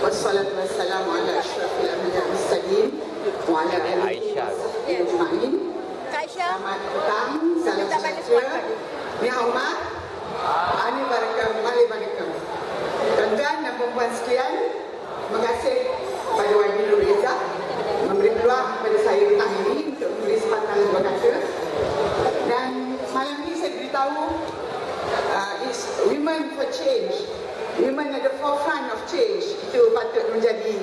Wassalatu wassalamu ala asyrafil anbiya wal mursalin wa ala alihi wa sahbihi ajma'in. Selamat petang, salam sejahtera. Ni hormat. Ani barakam, mali barakam. Tuan-tuan dan puan-puan sekalian, terima kasih kepada YB Nur Reza memberi peluang kepada saya petang ini untuk menulis sepatah dua kata. Dan malam ini saya beritahu is Women for Change. Women at the forefront of change. Itu patut menjadi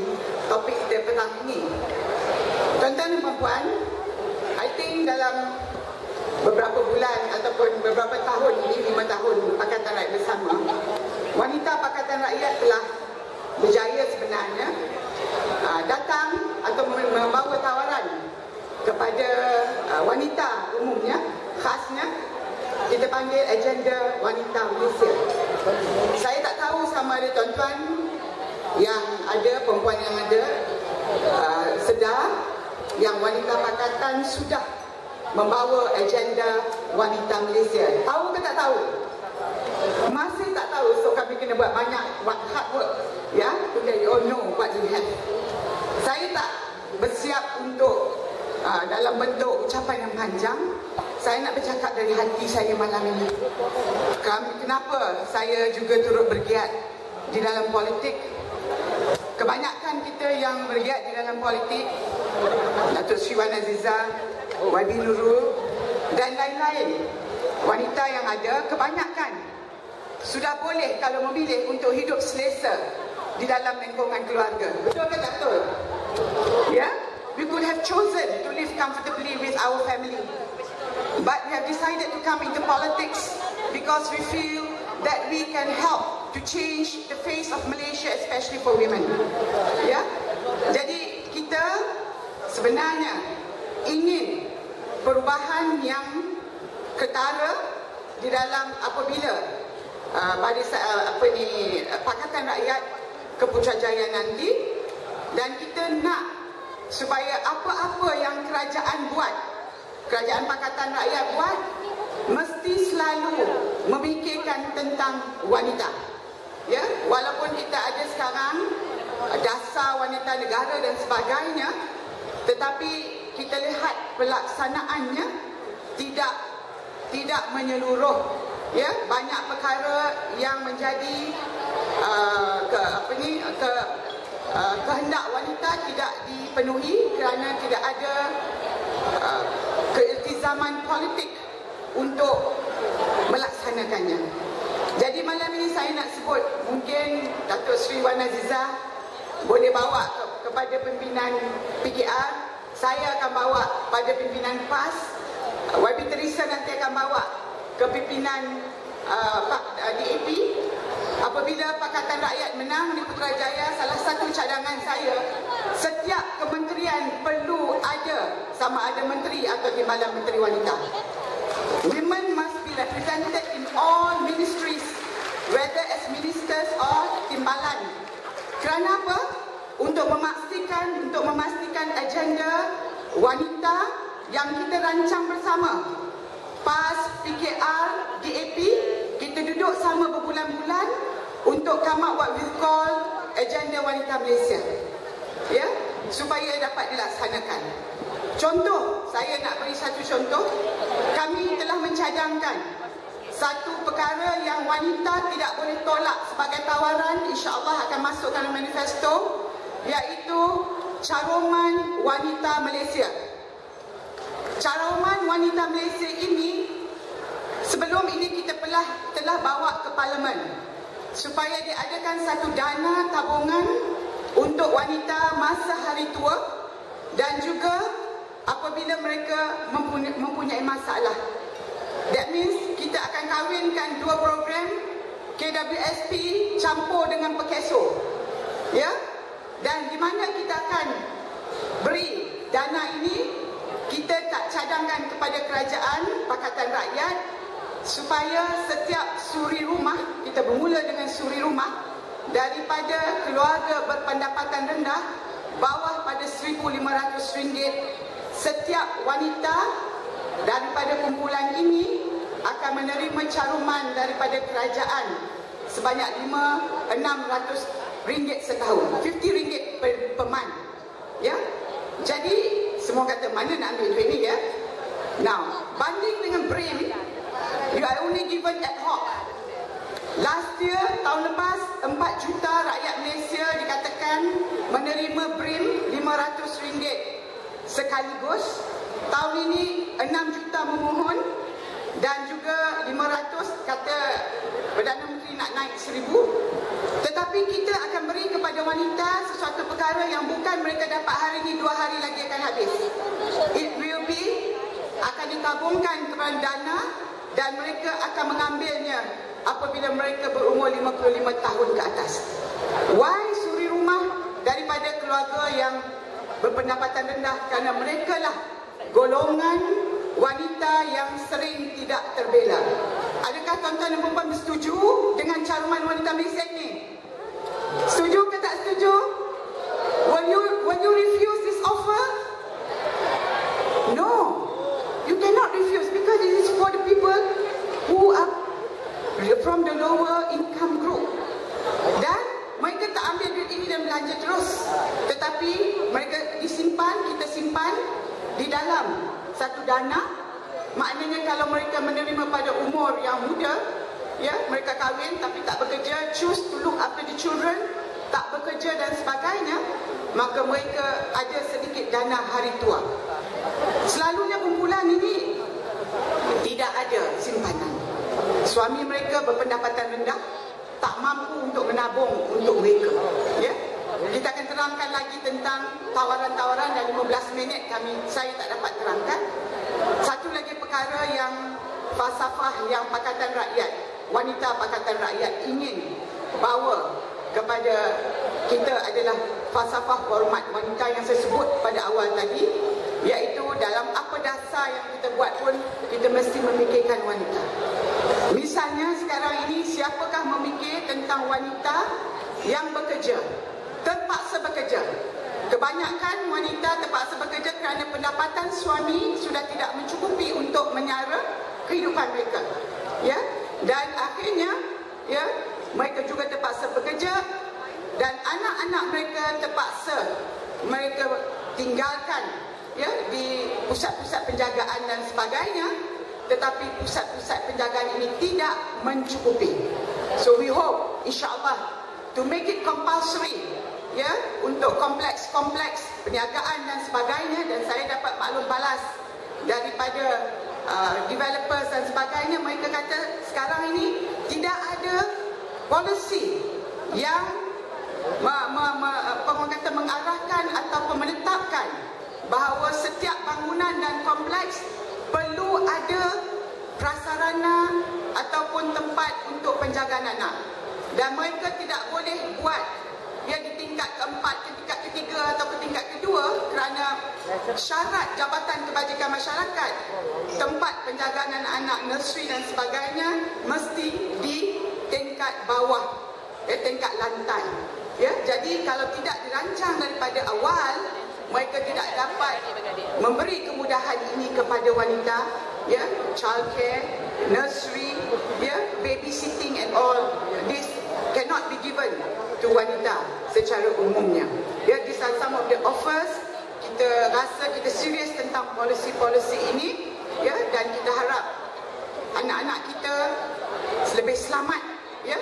topik kita petang ini. Tuan-tuan dan puan-puan, I think dalam beberapa bulan ataupun beberapa tahun ini, 5 tahun Pakatan Rakyat Bersama, wanita Pakatan Rakyat telah berjaya sebenarnya datang atau membawa tawaran kepada wanita umumnya, khasnya kita panggil agenda wanita Malaysia. Saya tak tahu sama ada tuan-tuan yang ada, perempuan yang ada sedar yang wanita pakatan sudah membawa agenda wanita Malaysia. Tahu ke tak tahu? Masih tak tahu. So kami kena buat banyak hard work, ya, to let you all know what you have. Saya tak bersiap untuk dalam bentuk ucapan yang panjang. Saya nak bercakap dari hati saya malam ini. Kenapa saya juga turut bergiat di dalam politik? Kebanyakan kita yang bergiat di dalam politik, Datuk Sri Wan Aziza, YB Nurul dan lain-lain wanita yang ada, kebanyakan sudah boleh kalau memilih untuk hidup selesa di dalam lingkungan keluarga. Betul ke tak betul? Ya? We could have chosen to live comfortably with our family, but we have decided to come into politics because we feel that we can help to change the face of Malaysia, especially for women. Ya, jadi kita sebenarnya ingin perubahan yang ketara di dalam apabila Pakatan Rakyat ke Putrajaya nanti, dan kita nak supaya apa-apa yang kerajaan buat, kerajaan Pakatan Rakyat buat, mesti selalu memikirkan tentang wanita. Ya, walaupun kita ada sekarang dasar wanita negara dan sebagainya, tetapi kita lihat pelaksanaannya tidak menyeluruh. Ya, banyak perkara yang menjadi kehendak wanita tidak dipenuhi kerana tidak ada keiltizaman politik untuk melaksanakannya. Jadi malam ini saya nak sebut, mungkin Datuk Sri Wan Aziza boleh bawa kepada pimpinan PKR, saya akan bawa pada pimpinan PAS, YB Teresa nanti akan bawa ke pimpinan DAP. Apabila Pakatan Rakyat menang di Putrajaya, salah satu cadangan saya, setiap kementerian perlu ada, sama ada menteri atau timbalan menteri wanita. Women must be represented in all ministries, whether as ministers or timbalan. Kerana apa? Untuk memastikan agenda wanita yang kita rancang bersama, PAS, PKR, DAP, kita duduk sama berbulan-bulan untuk come up what we call agenda wanita Malaysia, ya, supaya dapat dilaksanakan. Contoh, saya nak beri satu contoh. Kami telah mencadangkan satu perkara yang wanita tidak boleh tolak sebagai tawaran, insya-Allah akan masuk dalam manifesto, iaitu caroman wanita Malaysia. Caroman wanita Malaysia ini, sebelum ini kita telah bawa ke Parlimen supaya diadakan satu dana tabungan untuk wanita masa hari tua dan juga apabila mereka mempunyai masalah. That means kita akan kahwinkan dua program, KWSP campur dengan Pekeso. Ya? Dan di mana kita akan beri dana ini, kita tak cadangkan kepada kerajaan Pakatan Rakyat supaya setiap suri rumah, kita bermula dengan suri rumah, daripada keluarga berpendapatan rendah bawah pada RM1,500, setiap wanita daripada kumpulan ini akan menerima caruman daripada kerajaan sebanyak 600 ringgit setahun, 50 ringgit per month. Ya. Jadi semua kata mana nak ambil duit ni ya. Now, banding dengan BRIM, you are only given ad hoc. Last year, tahun lepas, 4 juta rakyat Malaysia dikatakan menerima BRIM RM500 sekaligus. Tahun ini 6 juta memohon dan juga 500 kata Perdana Menteri nak naik 1,000. Tetapi kita akan beri kepada wanita sesuatu perkara yang bukan mereka dapat hari ini, 2 hari lagi akan habis. It will be akan ditabungkan kepada dana dan mereka akan mengambilnya apabila mereka berumur 55 tahun ke atas. Why suri rumah daripada keluarga yang berpendapatan rendah? Kerana mereka lah golongan wanita yang sering tidak terbela. Adakah tuan-tuan dan puan-puan bersetuju dengan caruman wanita Malaysia ini? Setuju ke tak setuju? Will you refuse this offer? No. You cannot refuse because it is for the people who are from the lower income group. Dan mereka tak ambil duit ini dan belanja terus. Tetapi mereka disimpan, kita simpan di dalam satu dana. Maknanya kalau mereka menerima pada umur yang muda, ya, mereka kahwin tapi tak bekerja, choose to look after the children, tak bekerja dan sebagainya, maka mereka ada sedikit dana hari tua. Selalunya kumpulan ini tidak ada simpanan. Suami mereka berpendapatan rendah, tak mampu untuk menabung untuk mereka. Ya? Kita akan terangkan lagi tentang tawaran-tawaran dan 15 minit saya tak dapat terangkan. Satu lagi perkara yang falsafah yang Pakatan Rakyat, wanita Pakatan Rakyat ingin bawa kepada kita adalah falsafah hormat wanita yang saya sebut pada awal tadi, iaitu dalam apa dasar yang kita buat pun kita mesti memikirkan wanita. Misalnya sekarang ini siapakah memikir tentang wanita yang bekerja, terpaksa bekerja? Kebanyakan wanita terpaksa bekerja kerana pendapatan suami sudah tidak mencukupi untuk menyara kehidupan mereka. Ya, dan akhirnya ya, mereka juga terpaksa bekerja dan anak-anak mereka terpaksa mereka tinggalkan ya di pusat-pusat penjagaan dan sebagainya, tetapi pusat-pusat penjagaan ini tidak mencukupi. So we hope insya-Allah to make it compulsory ya untuk kompleks-kompleks perniagaan dan sebagainya. Dan saya dapat maklum balas daripada developers dan sebagainya, mereka kata sekarang ini tidak ada polisi yang mengarahkan ataupun menetapkan bahawa setiap bangunan dan kompleks perlu ada prasarana ataupun tempat untuk penjagaan anak. Dan mereka tidak boleh buat ya di tingkat keempat, ke tingkat ketiga atau ke tingkat kedua kerana syarat Jabatan Kebajikan Masyarakat, tempat penjagaan anak-anak, nursery dan sebagainya mesti di tingkat bawah, tingkat lantai. Ya, jadi kalau tidak dirancang daripada awal, mereka tidak dapat memberi kemudahan ini kepada wanita, ya, childcare, nursery, ya, babysitting and all this cannot be given to wanita secara umumnya. Ya, these are some of the offers. Kita rasa kita serius tentang polisi-polisi ini, ya, dan kita harap anak-anak kita lebih selamat, ya,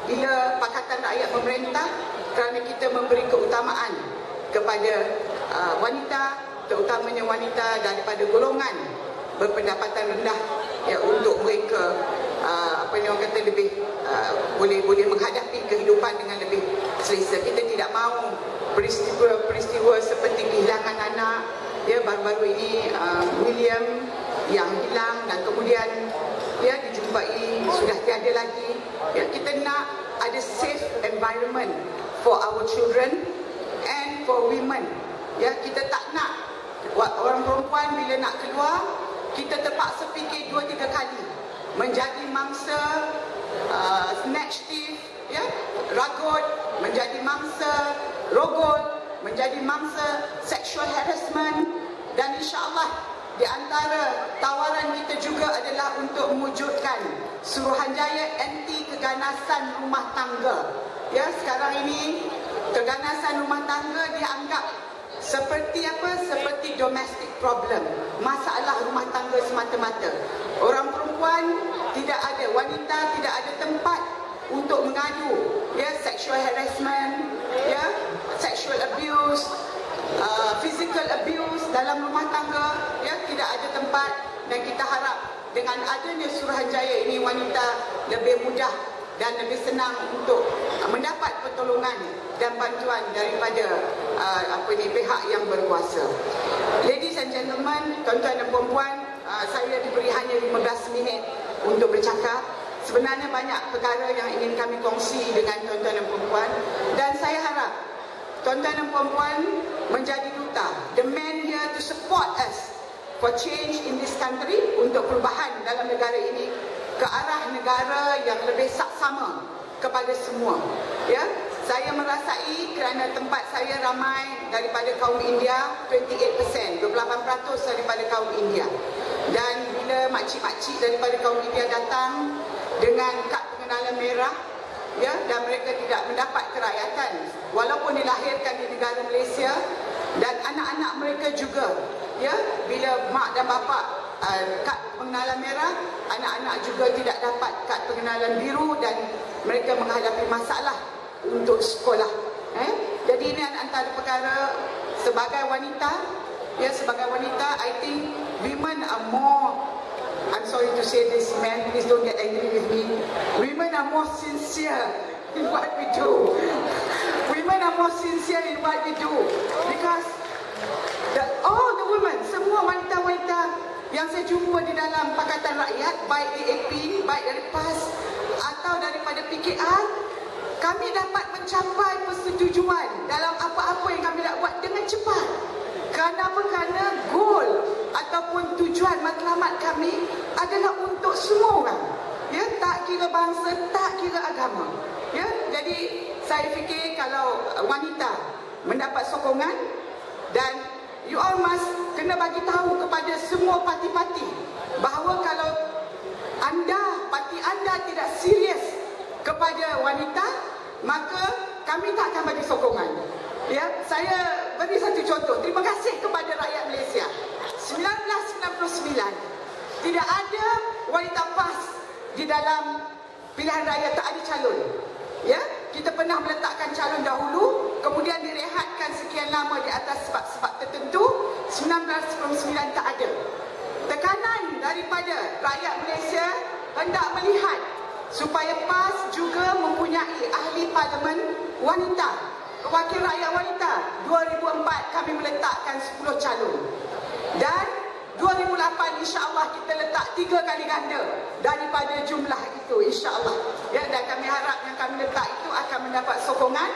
bila Pakatan Rakyat memerintah, kerana kita memberi keutamaan kepada wanita, terutamanya wanita daripada golongan berpendapatan rendah, ya, untuk mereka apa yang orang kata lebih boleh menghadapi kehidupan dengan lebih selesa. Kita tidak mahu peristiwa seperti kehilangan anak, ya, baru-baru ini William yang hilang dan kemudian ya dijumpai sudah tiada lagi. Ya, kita nak ada safe environment for our children and for women. Ya, kita tak nak orang perempuan bila nak keluar kita terpaksa fikir 2-3 kali, menjadi mangsa snatch thief, ya, ragut, menjadi mangsa rogol, menjadi mangsa sexual harassment. Dan insya-Allah di antara tawaran kita juga adalah untuk mewujudkan Suruhanjaya anti keganasan rumah tangga Ya, sekarang ini keganasan rumah tangga dianggap seperti apa? Seperti domestic problem, masalah rumah tangga semata-mata. Orang perempuan tidak ada, wanita tidak ada tempat untuk mengadu, ya, sexual harassment, ya, sexual abuse, physical abuse dalam rumah tangga, ya, tidak ada tempat. Dan kita harap dengan adanya Suruhanjaya ini, wanita lebih mudah dan lebih senang untuk mendapat pertolongan dan bantuan daripada pihak yang berkuasa. Ladies and gentlemen, tuan-tuan dan puan-puan, saya diberi hanya 15 minit untuk bercakap. Sebenarnya banyak perkara yang ingin kami kongsi dengan tuan-tuan dan puan-puan, dan saya harap tuan-tuan dan puan-puan menjadi duta, the man here to support us for change in this country, untuk perubahan dalam negara ini ke arah negara yang lebih saksama kepada semua. Ya, saya merasai kerana tempat saya ramai daripada kaum India, 28%, 28% daripada kaum India. Dan bila makcik-makcik daripada kaum India datang dengan kad pengenalan merah, ya, dan mereka tidak mendapat kerakyatan walaupun dilahirkan di negara Malaysia, dan anak-anak mereka juga, ya, bila mak dan bapa kad pengenalan merah, anak-anak juga tidak dapat kad pengenalan biru dan mereka menghadapi masalah untuk sekolah. Jadi ini antara perkara sebagai wanita, ya, sebagai wanita, I think women are more, I'm sorry to say this, men, please don't get angry with me. Women are more sincere in what we do. Women are more sincere in what we do. Because all the women, semua wanita-wanita yang saya jumpa di dalam Pakatan Rakyat, baik di AP, baik dari PAS atau daripada PKR, kami dapat mencapai persetujuan dalam apa-apa yang kami nak buat dengan cepat. Kenapa? Kerana goal ataupun tujuan matlamat kami adalah untuk semua orang. Ya, tak kira bangsa, tak kira agama. Ya, jadi saya fikir kalau wanita mendapat sokongan, dan you all must kena bagi tahu kepada semua parti-parti bahawa kalau parti anda tidak serius kepada wanita, maka kami tak akan bagi sokongan. Ya, saya beri satu contoh. Terima kasih kepada rakyat Malaysia. 1999 tidak ada wanita PAS di dalam pilihan raya, tak ada calon. Ya, kita pernah meletakkan calon dahulu, kemudian direhatkan sekian lama di atas sebab-sebab tertentu. 1999 tak ada. Tekanan daripada rakyat Malaysia hendak melihat supaya PAS juga mempunyai ahli parlimen wanita, wakil rakyat wanita. 2004 kami meletakkan 10 calon, dan 2008 insya-Allah kita letak 3 kali ganda daripada jumlah itu, insya-Allah. Ya, dan kami harap yang kami letak itu akan mendapat sokongan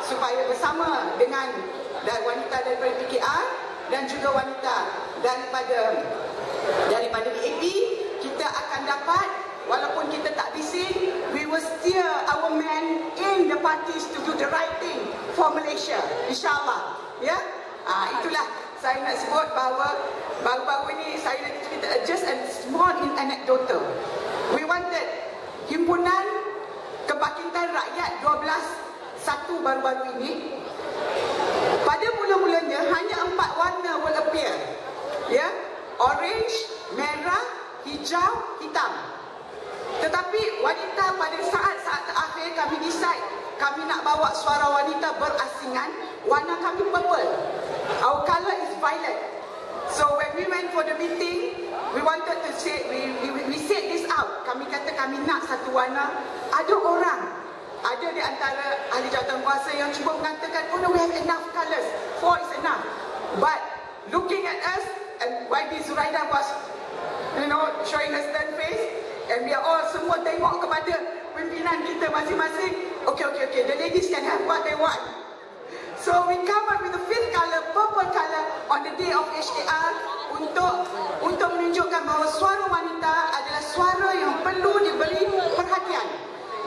supaya bersama dengan wanita daripada PKR dan juga wanita daripada DAP, kita akan dapat, walaupun kita tak bising, we will steer our men in the parties to do the right thing for Malaysia, insya-Allah. Ya, itulah saya nak sebut bahawa baru-baru ini saya nak cerita just a small anecdotal. We wanted himpunan kebangkitan rakyat 12/1 baru-baru ini. Pada mula-mulanya hanya 4 warna will appear. Ya, orange, merah, hijau, hitam. Tetapi wanita pada saat-saat terakhir kami decide kami nak bawa suara wanita berasingan, warna kami purple. Our colour is violet. So when we went for the meeting, we wanted to say, we said this out. Kami kata kami nak satu warna. Ada orang, ada di antara ahli jawatan kuasa yang cuba mengatakan, oh no, we have enough colours, 4 is enough. But looking at us, and YB Zuraida was, showing her stern face, and we are all semua tengok kepada pimpinan kita masing-masing. Okay, the ladies can have what they want. So we come up with the 5th colour, purple colour, on the day of HKR untuk menunjukkan bahawa suara wanita adalah suara yang perlu diberi perhatian.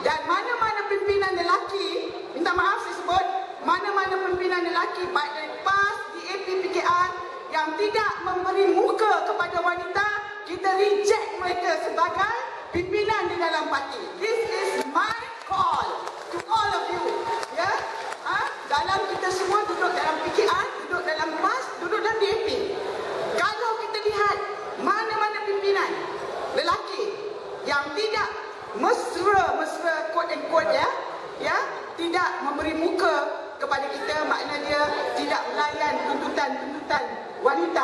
Dan mana-mana pimpinan lelaki, minta maaf saya sebut, mana-mana pimpinan lelaki baik dari PAS, DAP, PKR yang tidak memberi muka kepada wanita, kita reject mereka sebagai pimpinan di dalam parti. This is my call to all of you.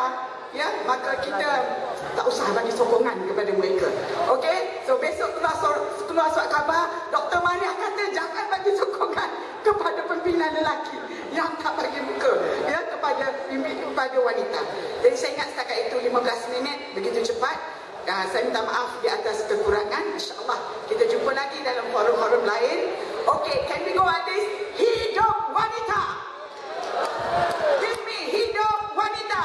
wanita, ya, maka kita tak usah bagi sokongan kepada mereka. Okey? So besok keluar surat khabar, Dr. Mariah kata jangan bagi sokongan kepada pimpinan lelaki yang tak bagi muka, ya, kepada wanita. Jadi saya ingat setakat itu 15 minit begitu cepat. Saya minta maaf di atas kekurangan. InsyaAllah kita jumpa lagi dalam forum-forum lain. Okey, can we go at this? Hidup wanita. Give me hidup wanita.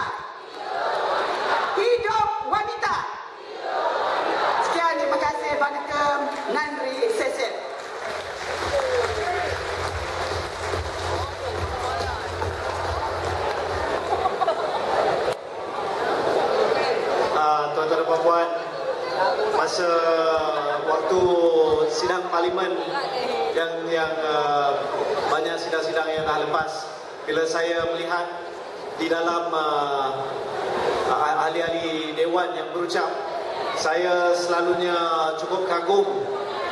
Hidup wanita. Sekian, terima kasih. Vanakkam, Nandri, Cecil. Tuan-tuan dan puan-puan, masa waktu sidang parlimen yang banyak sidang-sidang yang dah lepas, bila saya melihat di dalam ahli-ahli dewan yang berucap, saya selalunya cukup kagum,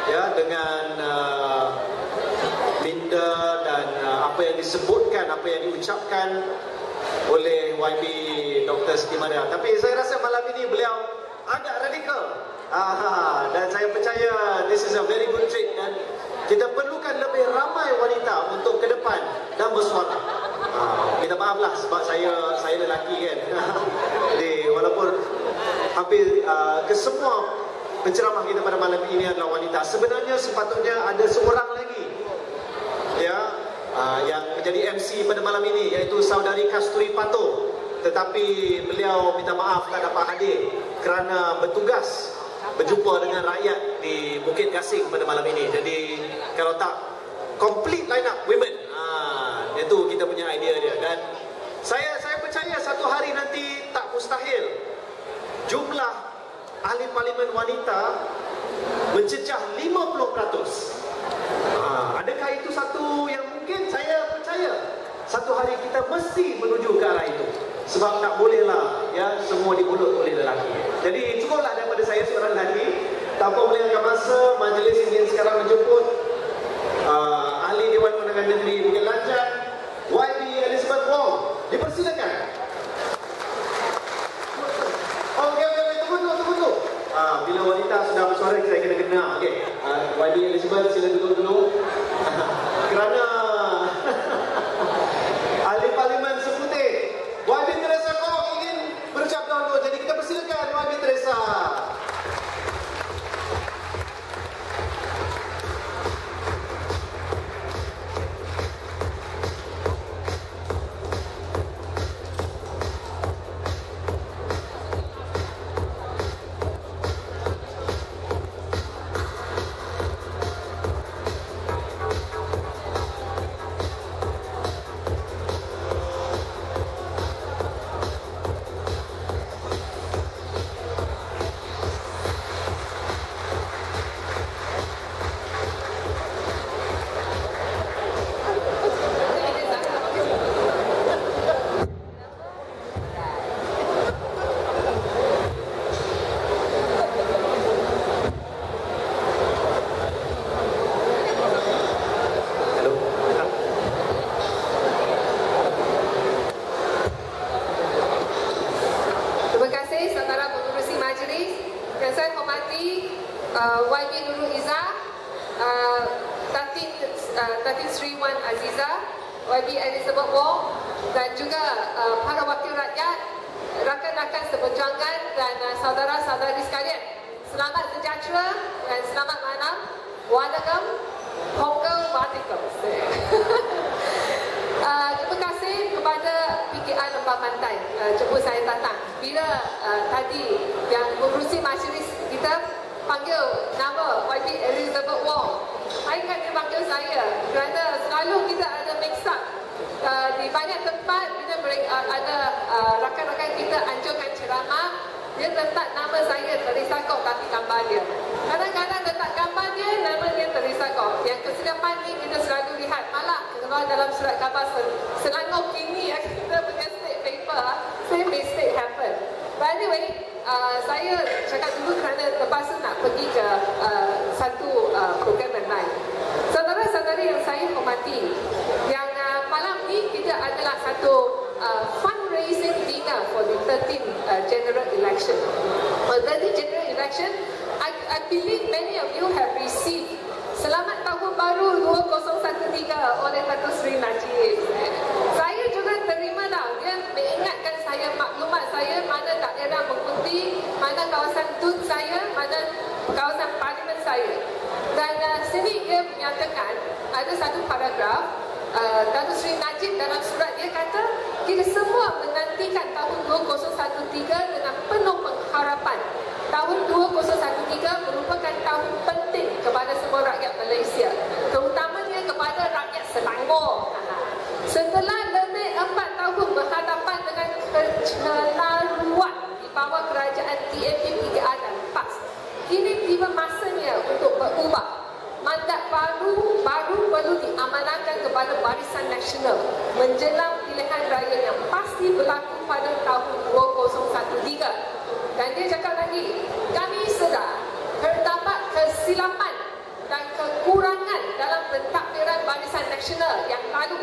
ya, dengan minda dan apa yang disebutkan, apa yang diucapkan oleh YB Dr. Siti Mariah. Tapi saya rasa malam ini beliau agak radikal. Dan saya percaya this is a very good trait, dan kita perlukan lebih ramai wanita untuk ke depan dan bersuara. Minta maaflah sebab saya lelaki kan. Jadi walaupun hampir kesemua penceramah kita pada malam ini adalah wanita, sebenarnya sepatutnya ada seorang lagi, ya, yang menjadi MC pada malam ini, iaitu Saudari Kasturi Pato. Tetapi beliau minta maaf tak dapat hadir kerana bertugas berjumpa dengan rakyat di Bukit Gasing pada malam ini. Jadi kalau tak complete line up women, itu kita punya idea dia. Dan saya percaya satu hari nanti tak mustahil jumlah ahli parlimen wanita mencecah 50%. Adakah itu satu yang mungkin? Saya percaya satu hari kita mesti menuju ke arah itu. Sebab tak bolehlah, ya, semua dibulut oleh lelaki. Jadi cukuplah daripada saya seorang lelaki. Tanpa melengahkan masa, majlis ingin sekarang menjemput ahli Dewan Undangan Negeri Bukit Lanjan, YB Elizabeth Wong. Dipersilakan. Okey, tunggu. Bila wanita sudah bersuara, saya kena kenal. Okey, YB Elizabeth, sila duduk dulu. Kerana ahli parlimen seputih YB Teresa Kong ingin berucap dahulu. Jadi kita persilakan YB Teresa. YB Nurul Izzah, Datin Sri Wan Aziza, YB Elizabeth Wong, dan juga para wakil rakyat, rakan-rakan seperjuangan dan saudara-saudari sekalian. Selamat sejahtera dan selamat malam. Vanakkam, Hongkong, Vanakkam. Terima kasih kepada PKR Lembah Pantai jemput saya datang. Bila tadi yang mengurusi majlis kita panggil nama YB Elizabeth Wong, saya ingat dia panggil saya kerana selalu kita ada mix up di banyak tempat. Bila mereka ada rakan-rakan kita anjurkan ceramah, dia letak nama saya Teresa Kong tapi gambar dia. Kadang-kadang letak gambar dia, nama dia Teresa Kong. Yang kesilapan ni kita selalu lihat malah kalau dalam surat khabar Selangor kini kita punya state paper, same mistake happen. But anyway, saya cakap dulu kerana terpaksa nak pergi ke satu program yang lain. Saudara-saudari yang saya hormati, yang malam ni kita adalah satu fundraising dinner for the election. For 30 general election, I believe many of you have received Selamat Tahun Baru 2013 oleh Datuk Seri Najib. Saya juga terima dah. Dia mengingatkan saya maklumat saya mana daerah mengundi, mana kawasan tun saya, mana kawasan parlimen saya. Dan sini dia menyatakan ada satu paragraf Datuk Seri Najib dalam surat dia kata kita semua menantikan tahun 2013 dengan penuh pengharapan. Tahun 2013 merupakan tahun penting kepada semua rakyat Malaysia, terutamanya kepada rakyat Selangor. Setelah lebih 4 tahun berhadapan dengan kecelaruan di bawah kerajaan TNP 3A dan PAS, kini tiba masanya untuk berubah. Mandat baru perlu diamanahkan kepada Barisan Nasional menjelang pilihan raya yang pasti berlaku pada tahun 2013. Dan dia cakap lagi, kami sedar terdapat kesilapan dan kekurangan dalam pentadbiran Barisan Nasional yang lalu.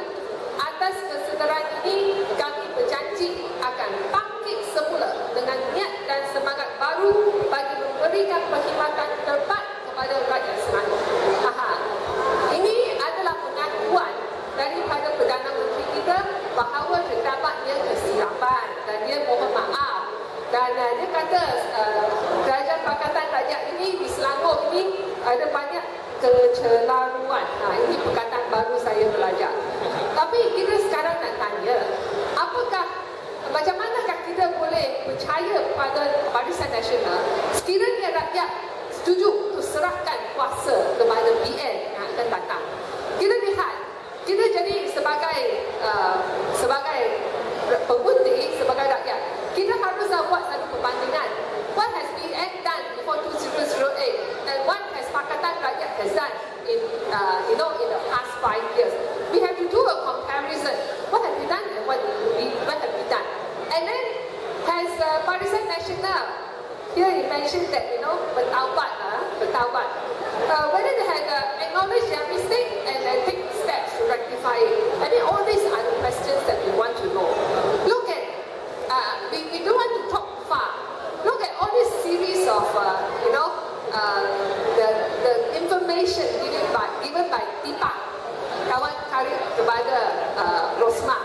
Atas kesedaran ini, kami berjanji akan bangkit semula dengan niat dan semangat baru bagi memberikan perkhidmatan terbaik kepada rakyat Selangor. Ini adalah pengakuan daripada Perdana Menteri kita bahawa terdapatnya kesilapan dan dia mohon maaf. Dan dia kata kerajaan Pakatan Rakyat ini di Selangor ini ada banyak kecelaruan. Ini perkataan baru saya belajar. Tapi kita sekarang nak tanya, macam manakah kita boleh percaya pada Barisan Nasional sekiranya rakyat setuju untuk serahkan kuasa kepada BN yang akan datang? Kita lihat, kita jadi sebagai pengundi, sebagai rakyat, kita haruslah buat satu perbandingan. What has BN done before 2008 and what has Pakatan Rakyat has done in the past 5 years? We have to do a comparison. What have we done and what have we done? And then has Barisan Nasional, here he mentioned that bertaubat, whether they had acknowledged their mistake and take steps to rectify it. I mean, all these are the questions that we want to know. Look at, we don't want to talk far. Look at all this series of, the information given by Deepak, kawan karib kepada Rosmah,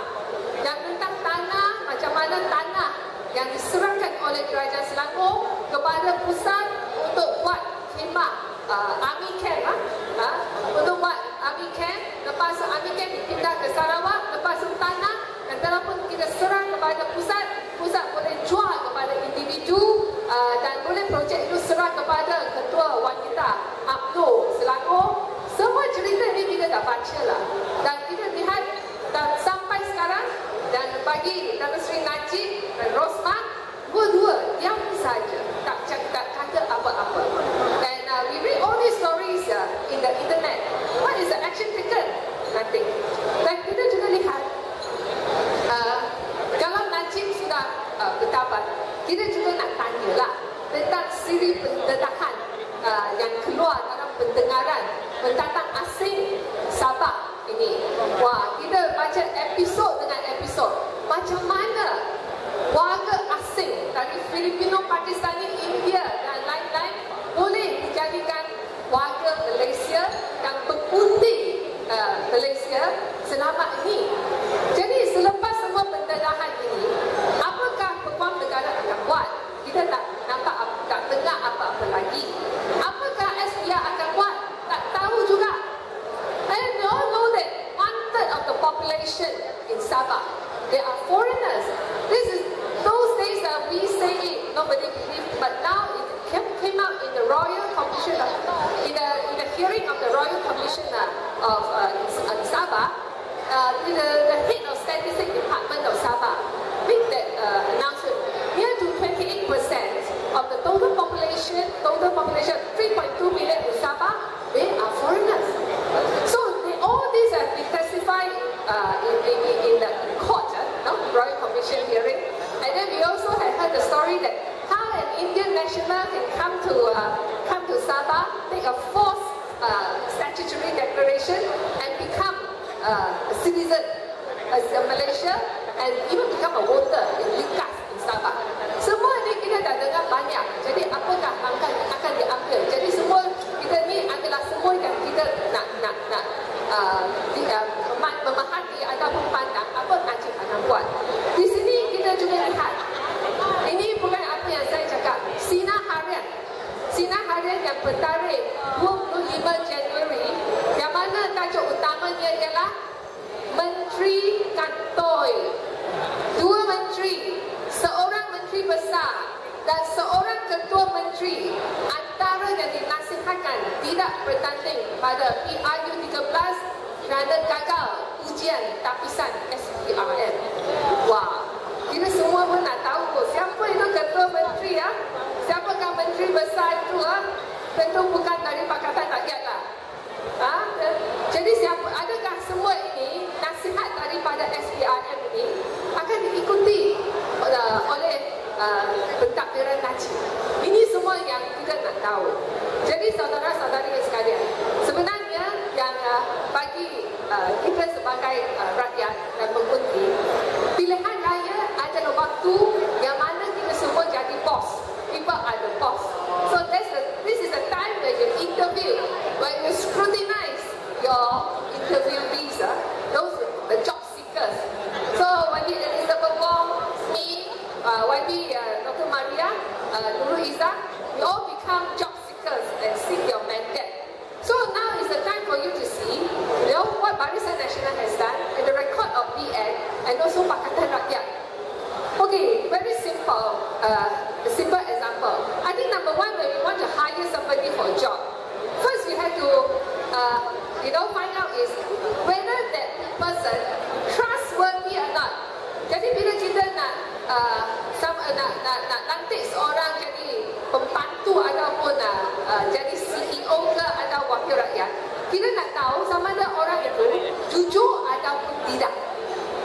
yang tentang tanah, macam mana tanah yang diserahkan oleh Kerajaan Selangor kepada pusat untuk buat khemah Army Camp, untuk buat Army Camp. Lepas Army Camp dipindah ke Sarawak, lepas itu tanah yang telah pun kita serah kepada pusat boleh jual kepada individu, dan boleh projek itu serah kepada Ketua Wanita UMNO Selangor. Semua cerita ini kita dah baca lah, dan kita lihat dan sampai sekarang. Dan bagi Datuk Seri Najib dan Rosmah, dua-dua diam saja, tak kata apa-apa. And we read all these stories in the internet. What is the action taken? Nothing. Dan kita juga lihat, kalau Najib sudah bertabat, kita juga nak tanyalah tentang siri pendedahan yang keluar dalam pendengaran pendatang asing Sabah ini. Wah, kita baca episod dengan episod. Macam mana warga asing dari Filipino, Pakistani, India dan lain-lain boleh dijadikan warga Malaysia dan pengundi Malaysia selama ini. Jadi selepas semua pendedahan ini, apakah Peguam Negara akan buat? Kita tak nampak, tak dengar apa-apa lagi. Apakah SPR akan buat? Tak tahu juga. And we all know that 1/3 of the population in Sabah, they are foreigners. This is those days that we say it, nobody believed, but now it came out in the Royal Commission, in the hearing of the Royal Commission of Sabah. The head of Statistics Department of Sabah made that announcement. Near to 28% of the total population, 3.2 million in Sabah, they are foreigners. So all these have been testified in the court, Royal Commission hearing. And then we also have heard the story that how an Indian national can come to Sabah, take a forced statutory declaration and become a citizen of Malaysia and even become a voter in Likas in Sabah. Semua ini kita dah dengar Menteri antara yang dinasihatkan tidak bertanding pada PRU 13 kerana gagal ujian tapisan SPRM. Wah, kita semua pun nak tahu kot siapa itu ketua menteri ya. Siapakah menteri besar itu tentu bukan dari Pakatan Rakyat lah. Jadi adakah semua ini nasihat daripada SPRM ini akan diikuti oleh pentadbiran Najib? Ini semua yang kita nak tahu. Jadi saudara-saudari sekalian, sebenarnya yang bagi kita sebagai rakyat dan pengundi, pilihan raya adalah waktu yang mana kita semua jadi bos. People are the boss. So this is a time where you interview, where you scrutinize your interviewees, those the job seekers. So YB Elizabeth Wong, me, YB Dr. Maria, Nurul Izzah, we all become job seekers and seek your mandate. So now is the time for you to see, what Barisan Nasional has done and the record of PN and also Pakatan Rakyat. Okay, very simple, a simple example. I think number one, when we want to hire somebody for a job, first we have to, find out is whether that person trustworthy or not. Jadi bila kita nak lantik seorang jadi pembantu ataupun jadi CEO ke atau wakil rakyat, kita nak tahu sama ada orang itu jujur ataupun tidak.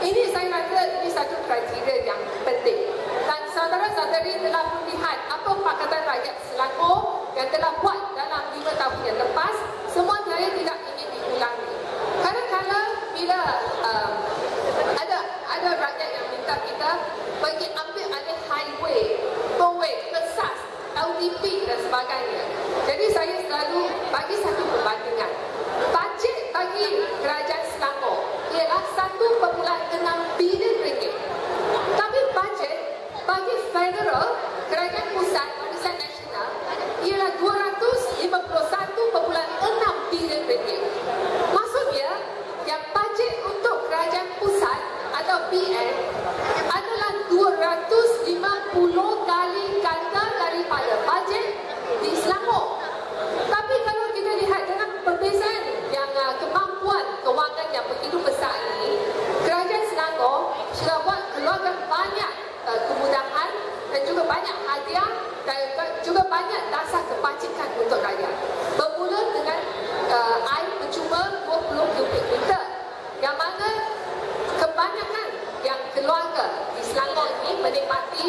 Ini saya rasa ini satu kriteria yang penting. Dan saudara-saudari telah melihat apa Pakatan Rakyat Selangor yang telah buat dalam 5 tahun yang lepas, semua saya tidak ingin diulangi. Kadang-kadang bila ada rakyat yang minta kita bagi ambil alih highway, tollway, pesas, LDP dan sebagainya. Jadi saya selalu bagi satu perbandingan. Bajet bagi Kerajaan Selangor ialah 1.6 bilion ringgit. Tapi bajet bagi federal, Kerajaan Pusat, Barisan Nasional ialah 251.6 bilion ringgit. Maksudnya, yang bajet untuk Kerajaan Pusat atau PN adalah 250 kali ganda daripada bajet di Selangor. Tapi kalau kita lihat dengan perbezaan yang kemampuan kewangan yang begitu besar ini, Kerajaan Selangor sudah keluarkan banyak kemudahan dan juga banyak hadiah dan juga banyak dasar kebajikan untuk rakyat. Bermula dengan air percuma 20 kubik meter, yang mana kebanyakan yang keluarga di Selangor ini menikmati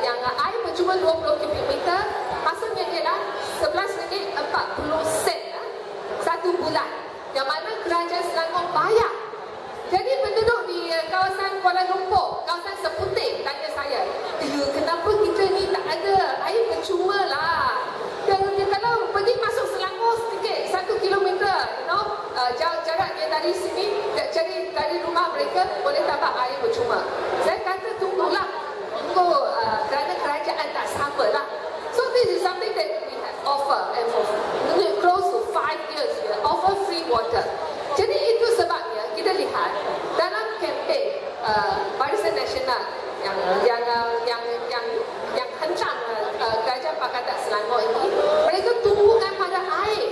yang air percuma 20 kubik meter, maksudnya ialah RM11.40 satu bulan, yang mana Kerajaan Selangor bayar. Jadi penduduk di kawasan Kuala Lumpur, kawasan Seputih tanya saya, kenapa kita ni tak ada air percuma lah? Dan kalau pergi masuk Selangor sedikit, 1 kilometer, jaraknya dari sini, dari rumah mereka boleh dapat air percuma. Saya kata tunggulah, kerana kerajaan tak sama lah. So this is something that we have offer, and for close to 5 years we offer free water. Jadi itu sebabnya kita lihat dalam kempen Barisan Nasional yang kencang Kerajaan Pakatan Selangor ini, mereka tumpukan pada air.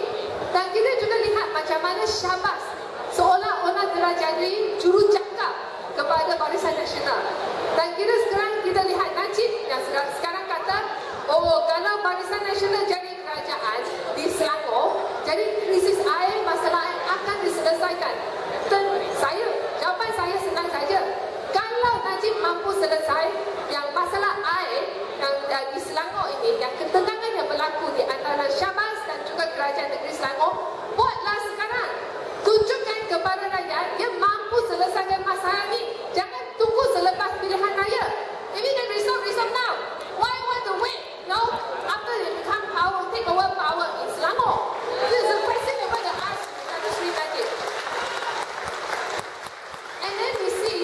Dan kita juga lihat macam mana Syabas seolah-olah telah jadi jurucakap kepada Barisan Nasional. Dan sekarang kita lihat Najib yang sekarang kata, kalau Barisan Nasional jadi kerajaan di Selangor, jadi krisis air, masalah air akan diselesaikan. Dan jawapan saya senang saja. Kalau Najib mampu selesai yang masalah air yang di Selangor ini, yang ketegangan yang berlaku di antara Syabas dan juga Kerajaan Negeri Selangor, buatlah sekarang. Tunjukkan kepada rakyat yang mampu selesaikan masalah ini. Jangan tunggu selepas pilihan raya. If you can resolve now. Why want to wait? After they become power, take over power in Selangor. This is a question you want to ask Dr. Sri Najib. And then we see,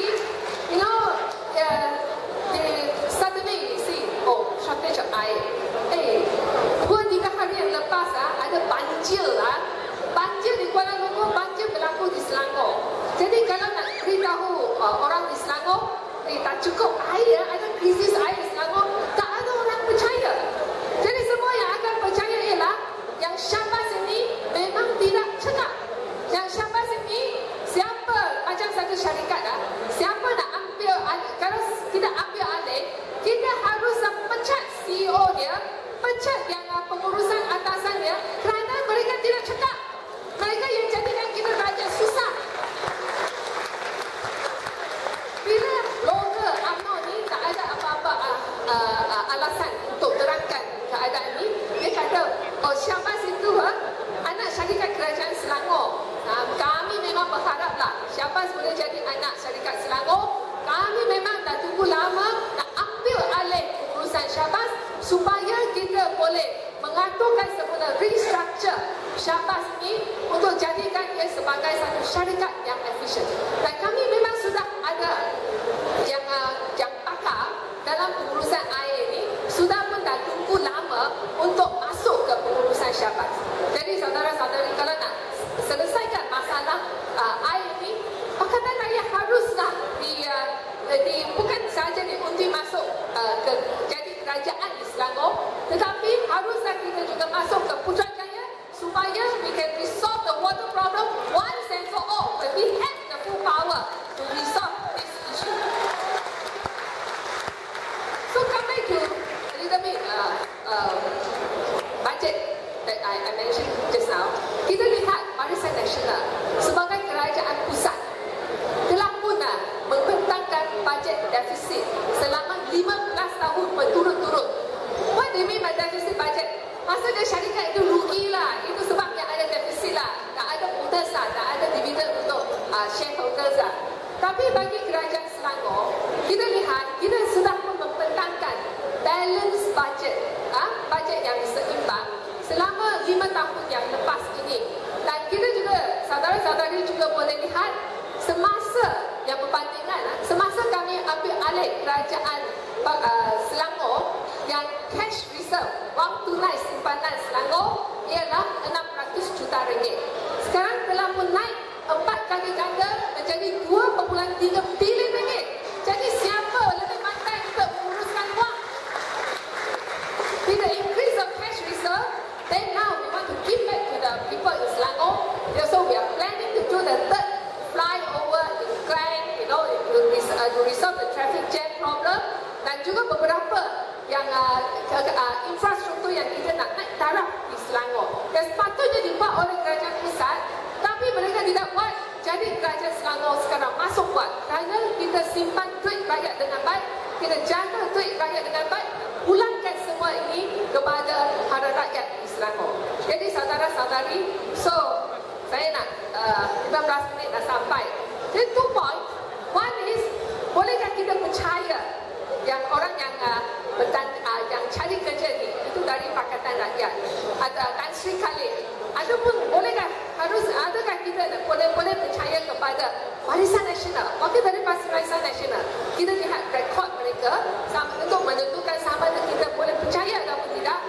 menjadi anak syarikat Selangor, kami memang dah tunggu lama nak ambil alih pengurusan Syahbaz supaya kita boleh mengaturkan semula restructure Syahbaz ini untuk jadikan ia sebagai satu syarikat yang efisien. Dan kami memang sudah ada yang pakar dalam pengurusan air ini, sudah pun dah tunggu lama untuk masuk ke pengurusan Syahbaz. Jadi saudara-saudari, kalau nak selesaikan masalah air ini, Pakatan Rakyat haruslah bukan sahaja diundi masuk ke jadi kerajaan di Selangor, tetapi haruslah kita juga masuk ke Putrajaya supaya we can resolve the water problem once and for all. But we have the full power to resolve this issue. So come back to a little bit budget that I mentioned just now. Kita lihat Barisan Nasional sebagai kerajaan pusat telah pun membentangkan bajet defisit selama 15 tahun berturut-turut. What do you mean by deficit budget? Maksudnya syarikat itu rugilah. Itu sebabnya ada defisit lah. Tak ada bonus lah, tak ada dividen untuk shareholders lah. Tapi bagi kerajaan Selangor, kita lihat kita sudah pun membentangkan balance budget, bajet yang seimbang selama 5 tahun yang lepas ini. Dan kita juga, saudara-saudari juga boleh lihat semasa yang berbandingan, semasa kami ambil alih kerajaan Selangor, yang cash reserve, wang tunai simpanan Selangor ialah 600 juta ringgit. Sekarang telah pun naik 4 kali ganda menjadi 2.3 bilion ringgit. Jadi siapa lebih pandai untuk menguruskan wang? With the increase of cash reserve, then now we want to give back to the people in Selangor. So we are planning to do the third flyover in Klang, to resolve the traffic jam problem, dan juga beberapa yang infrastruktur yang kita nak naik taraf di Selangor. Dan sepatutnya dibuat oleh kerajaan pusat, tapi mereka tidak buat. Jadi kerajaan Selangor sekarang masuk buat. Kerana kita simpan duit rakyat dengan baik, kita jaga duit rakyat dengan baik, pulangkan semua ini kepada para rakyat di Selangor. Jadi saudara-saudari, so saya nak 15 minit dah sampai. Jadi 2 point. One is, bolehkah kita percaya yang orang yang cari kerja ni itu dari Pakatan Rakyat, ada Tan Sri Khalid, ataupun bolehkah adakah kita boleh percaya kepada Barisan Nasional? Wakil dari Barisan Nasional, kita lihat rekod mereka untuk menentukan sama ada kita boleh percaya ataupun tidak.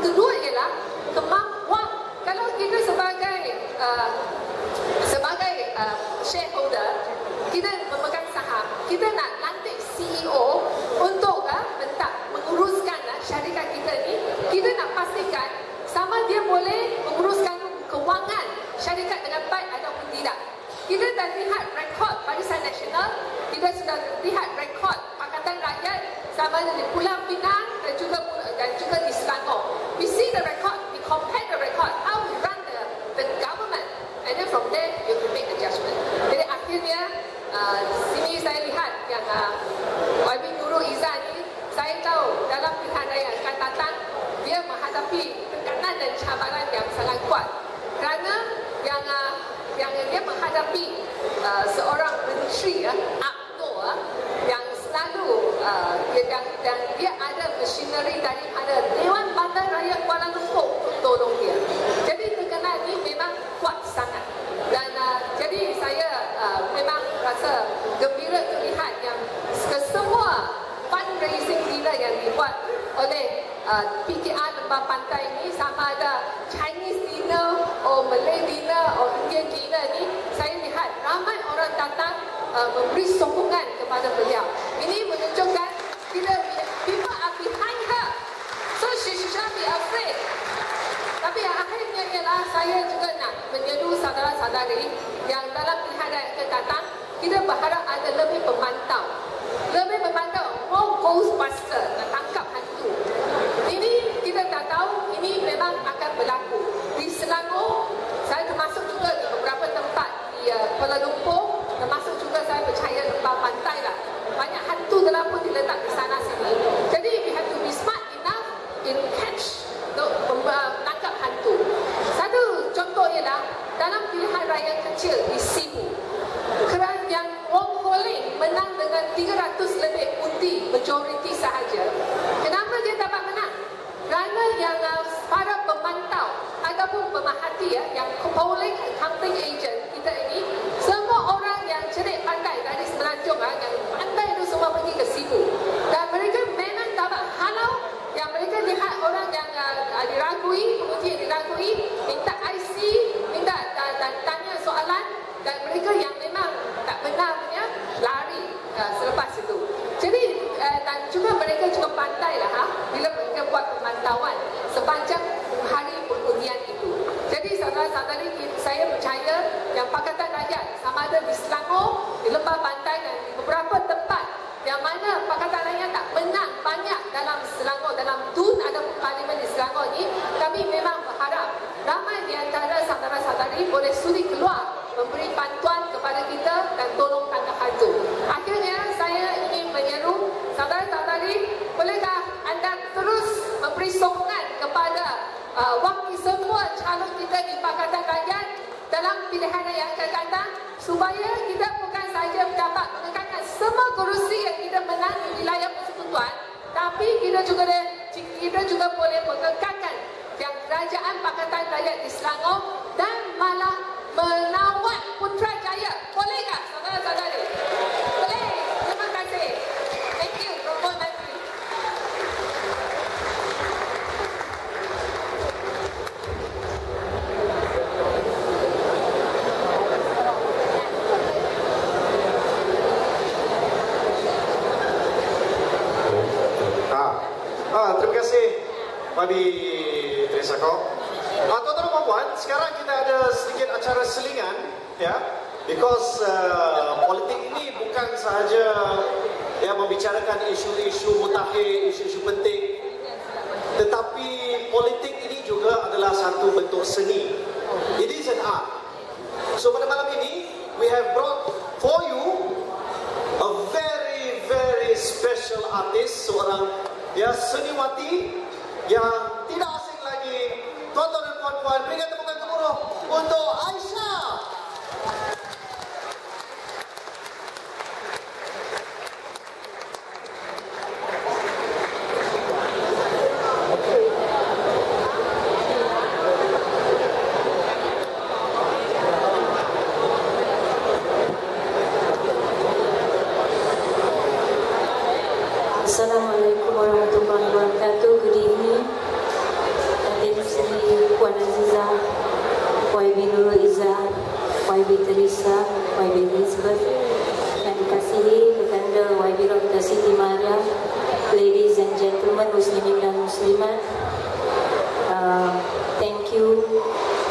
Kedua ialah kemampuan. Kalau kita sebagai shareholder, kita memegang saham, kita nak lantik CEO untuk menguruskan syarikat kita ni, kita nak pastikan sama dia boleh menguruskan kewangan syarikat dengan baik ataupun tidak. Kita dah lihat rekod Barisan Nasional, kita sudah lihat rekod Pakatan Rakyat sama ada di Pulau Pinang dan juga di Selangor. We see the record, we compare the record, how we run the government, and then from there you can make a judgment. Jadi akhirnya sini saya lihat yang YB Nurul Izzah ni, saya tahu dalam pilihan raya akan datang dia menghadapi tekanan dan cabaran yang sangat kuat, kerana yang dia menghadapi seorang menteri UMNO yang selalu yang dia ada machinery daripada Dewan Bandar Raya Kuala Lumpur untuk tolong dia. Jadi tekanan ini memang kuat sangat. Dan jadi saya memang rasa gembira terlihat yang kesemua fundraising dinner yang dibuat oleh PKR Lembah Pantai ini, sama ada Chinese dinner atau Malay dinner atau Indian dinner ni, saya lihat ramai orang datang memberi sokongan kepada beliau. Ini menunjukkan people are behind her, so she shouldn't be afraid. Tapi akhirnya ialah saya juga nak menyeru saudara-saudari yang dalam pilihan yang akan datang, kita berharap ada lebih pemantau, more ghostbuster, nak tangkap hantu. Ini kita tak tahu, ini memang akan berlaku di Selangor. Saya termasuk juga di beberapa tempat di Kuala Lumpur, termasuk juga saya percaya Lembah Pantai lah. Banyak hantu telah pun diletak di sana sini. Jadi we have to be smart enough in catch, menangkap hantu. Satu contoh ialah dalam pilihan raya kecil di Sibu, kerana yang minoriti sahaja. Kenapa dia dapat menang? Kerana yang para pemantau ataupun pemerhati yang polling accounting agent kita ini, semua orang yang cerit pandai dari Semenanjung yang pandai itu semua pergi ke situ. Dan mereka memang dapat halau yang mereka lihat orang yang diragui, penguji yang diragui, minta IC, minta dan tanya soalan, dan mereka yang memang tak benarnya lari selepas itu. Jadi dan juga mereka juga pandai lah bila mereka buat pemantauan sepanjang hari pengundian itu. Jadi saudara-saudari, saya percaya yang Pakatan Rakyat sama ada di Selangor, di Lembah Pantai dan di beberapa tempat yang mana Pakatan Rakyat tak menang banyak dalam Selangor, dalam DUN ada parlimen di Selangor ini, kami memang berharap ramai di antara saudara-saudari boleh sudi keluar memberi bantuan kepada kita dan tolong tangga hantu. Akhirnya saya ingin menyeru saudara-saudari, bolehkah anda terus memberi sokongan kepada wakil semua calon kita di Pakatan Rakyat dalam pilihan yang akan datang, supaya kita bukan saja dapat mengekalkan semua kerusi yang kita menang di wilayah persekutuan, tapi kita juga boleh mengekalkan yang kerajaan Pakatan Rakyat di Selangor dan malah menawar Putrajaya. Bolehkah saudara-saudari? Boleh. Terima kasih. Thank you. Rombongan nanti. Terima kasih Padi Trisakau. Tuan-tuan dan puan, sekarang kita ada sedikit acara selingan, because politik ini bukan sahaja membicarakan isu-isu mutakhir, isu-isu penting, tetapi politik ini juga adalah satu bentuk seni. It is an art. So pada malam ini, we have brought for you a very, very special artist, seorang seniwati yang tidak asing lagi. Tuan-tuan dan puan-puan, berikan tepukan gemuruh untuk Aisyah. Assalamualaikum warahmatullahi wabarakatuh. Good evening. Dari sini Puan Aziza, YB Nurul Izzah, YB Teresa, YB Elizabeth, yang dikasihi Kekanda YB Dr. Siti Mariam, ladies and gentlemen, muslimin dan muslimat, thank you.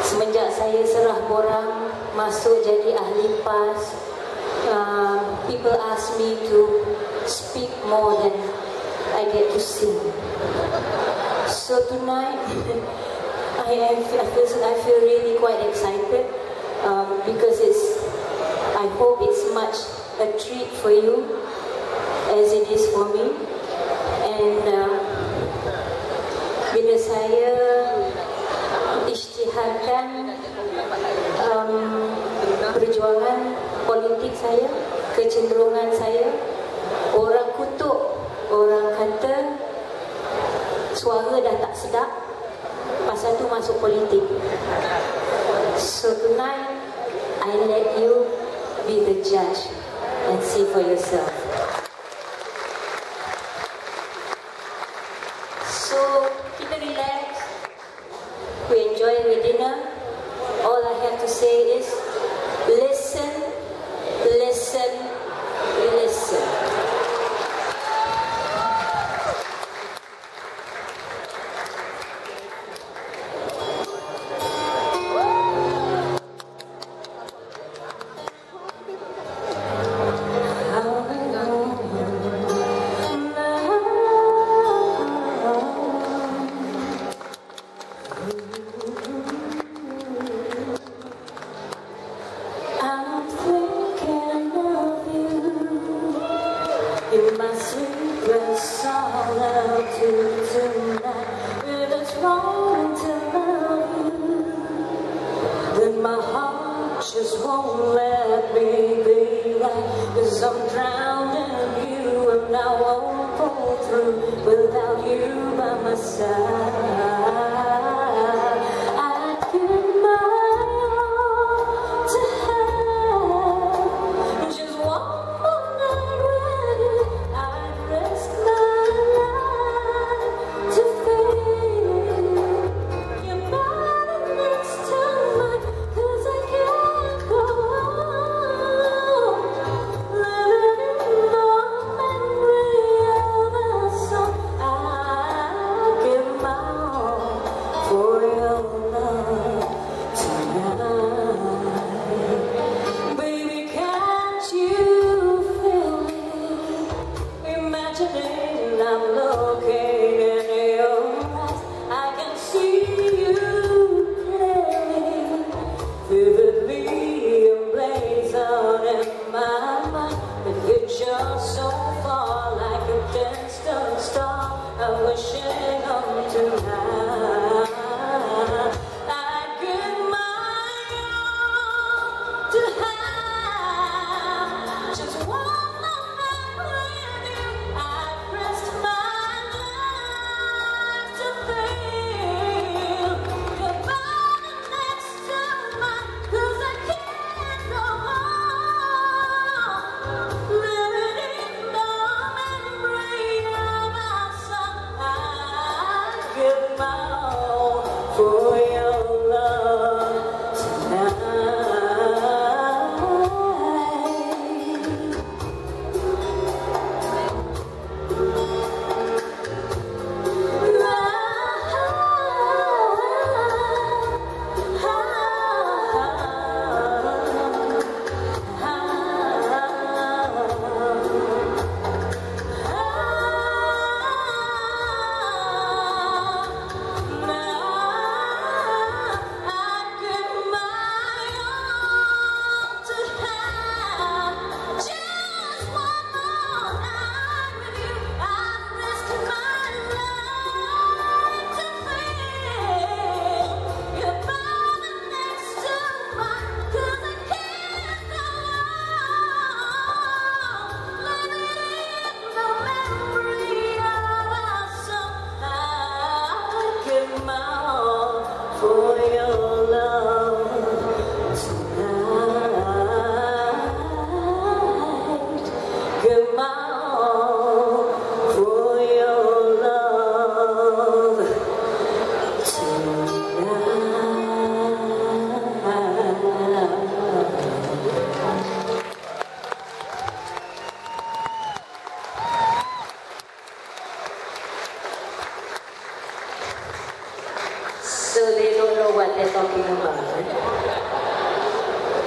Semenjak saya serah borang masuk jadi ahli PAS, people ask me to speak more than I get to sing. So tonight, I feel really quite excited because I hope it's much a treat for you as it is for me. And bila saya isytiharkan perjuangan politik saya, kecenderungan saya, orang kutuk, orang kata suara dah tak sedap, pasal tu masuk politik. So tonight, I let you be the judge and see for yourself. So, kita relax, we enjoy the dinner. All I have to say is, listen, listen, listen. Just won't let me be right, 'cause I'm drowning you and now I'm So they don't know what they're talking about.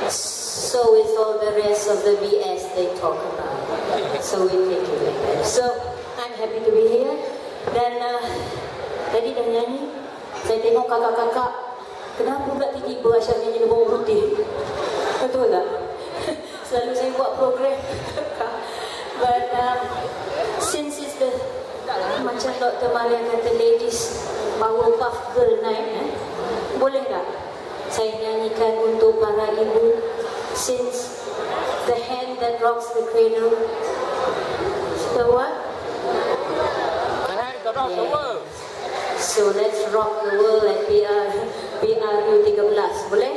So is all the rest of the BS they talk about. So we take it like that. So I'm happy to be here. Dan tadi dah nyanyi, saya tengok kakak-kakak, kenapa pula tiba-tiba asyiknya jadi bawang putih? Betul tak? Selalu saya buat program. But since it's the macam Dr. Maria kata, ladies Powerpuff Girl Night, boleh tak saya nyanyikan untuk para ibu, since the hand that rocks the cradle, the what? The hand that rocks the world. So let's rock the world at PRU 13, boleh?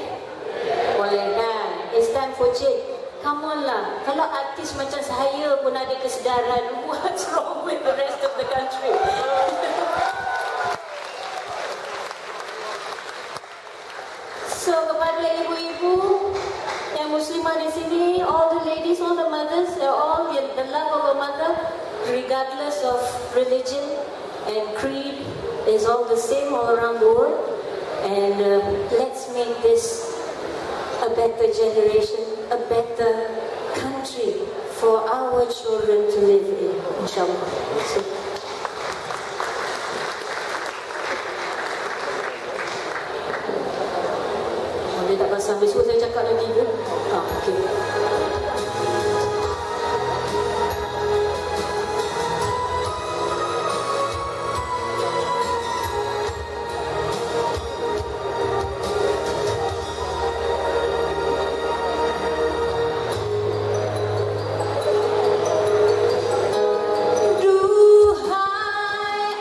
Boleh kan? It's time for change. Come on lah. Kalau artis macam saya pun ada kesedaran, what's wrong with the rest of the country? So kepada ibu-ibu yang muslimah di sini, all the ladies, all the mothers, all the love of a mother, regardless of religion and creed, is all the same all around the world. And let's make this a better generation, a better country for our children to live in, inshallah. So, dia tak pasang, besok saya cakap lagi ke? Okey. Duhai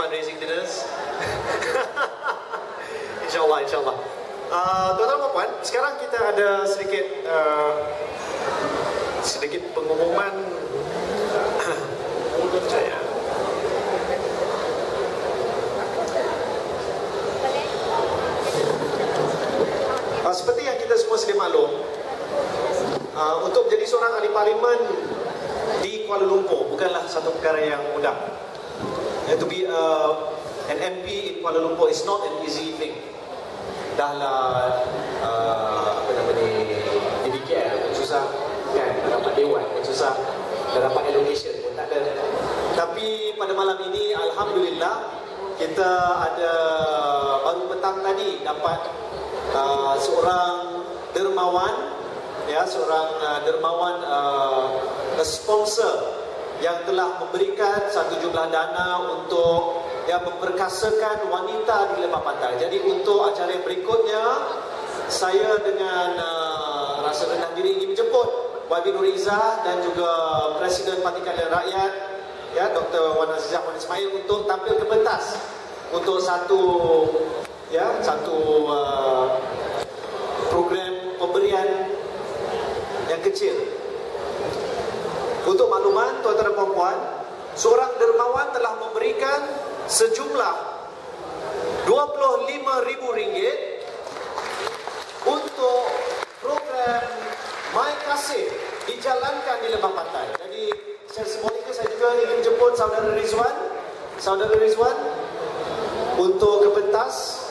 fundraising dinners. InsyaAllah, insyaAllah. Tuan-tuan dan puan, sekarang kita ada sedikit pengumuman. Seperti yang kita semua sedia maklum, untuk menjadi seorang ahli parlimen di Kuala Lumpur bukanlah satu perkara yang mudah. To be an MP in Kuala Lumpur is not an easy thing. Dahlah DBKL susah kan, dapat dewan susah, dah dapat allocation pun tak ada. Tapi pada malam ini alhamdulillah kita ada baru petang tadi dapat seorang dermawan, sponsor yang telah memberikan satu jumlah dana untuk memperkasakan wanita di Lembah Pantai. Jadi untuk acara yang berikutnya, saya dengan rasa rendah diri ingin menjemput YB Nur Izzah dan juga Presiden Parti Keadilan Rakyat, Dr. Wan Azizah Wan Ismail untuk tampil ke pentas untuk satu program pemberian yang kecil. Untuk makluman tuan-tuan dan puan-puan, seorang dermawan telah memberikan sejumlah RM25,000 untuk program My Kasih dijalankan di Lembah Pantai. Jadi secara simbolik saya juga ingin menjemput Saudara Rizwan untuk ke pentas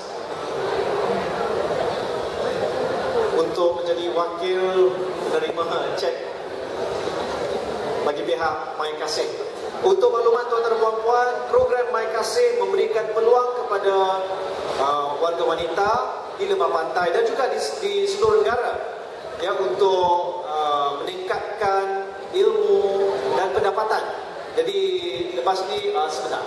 untuk menjadi wakil penerima cek bagi pihak My Kasih. Untuk makluman tuan-tuan dan puan-puan, program My Kasih memberikan peluang kepada warga wanita di Lembah Pantai dan juga di seluruh negara untuk meningkatkan ilmu dan pendapatan. Jadi lepas ni sebentar.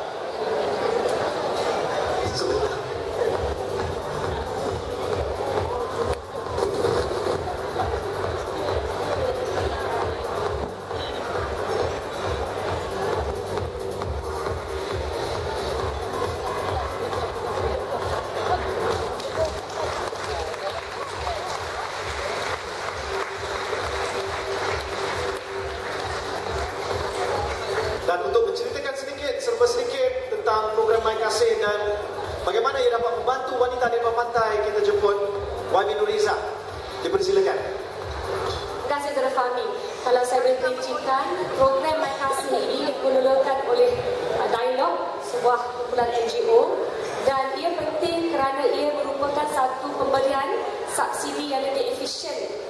Dan untuk menceritakan serba sedikit tentang program My Kasih dan bagaimana ia dapat membantu wanita di Lembah Pantai, kita jemput YB Nur Izzah. Dipersilakan. Terima kasih Saudara Fahmi. Kalau saya boleh perincikan, program My Kasih ini dikelolakan oleh Dialog, sebuah kumpulan NGO, dan ia penting kerana ia merupakan satu pemberian subsidi yang lebih efisien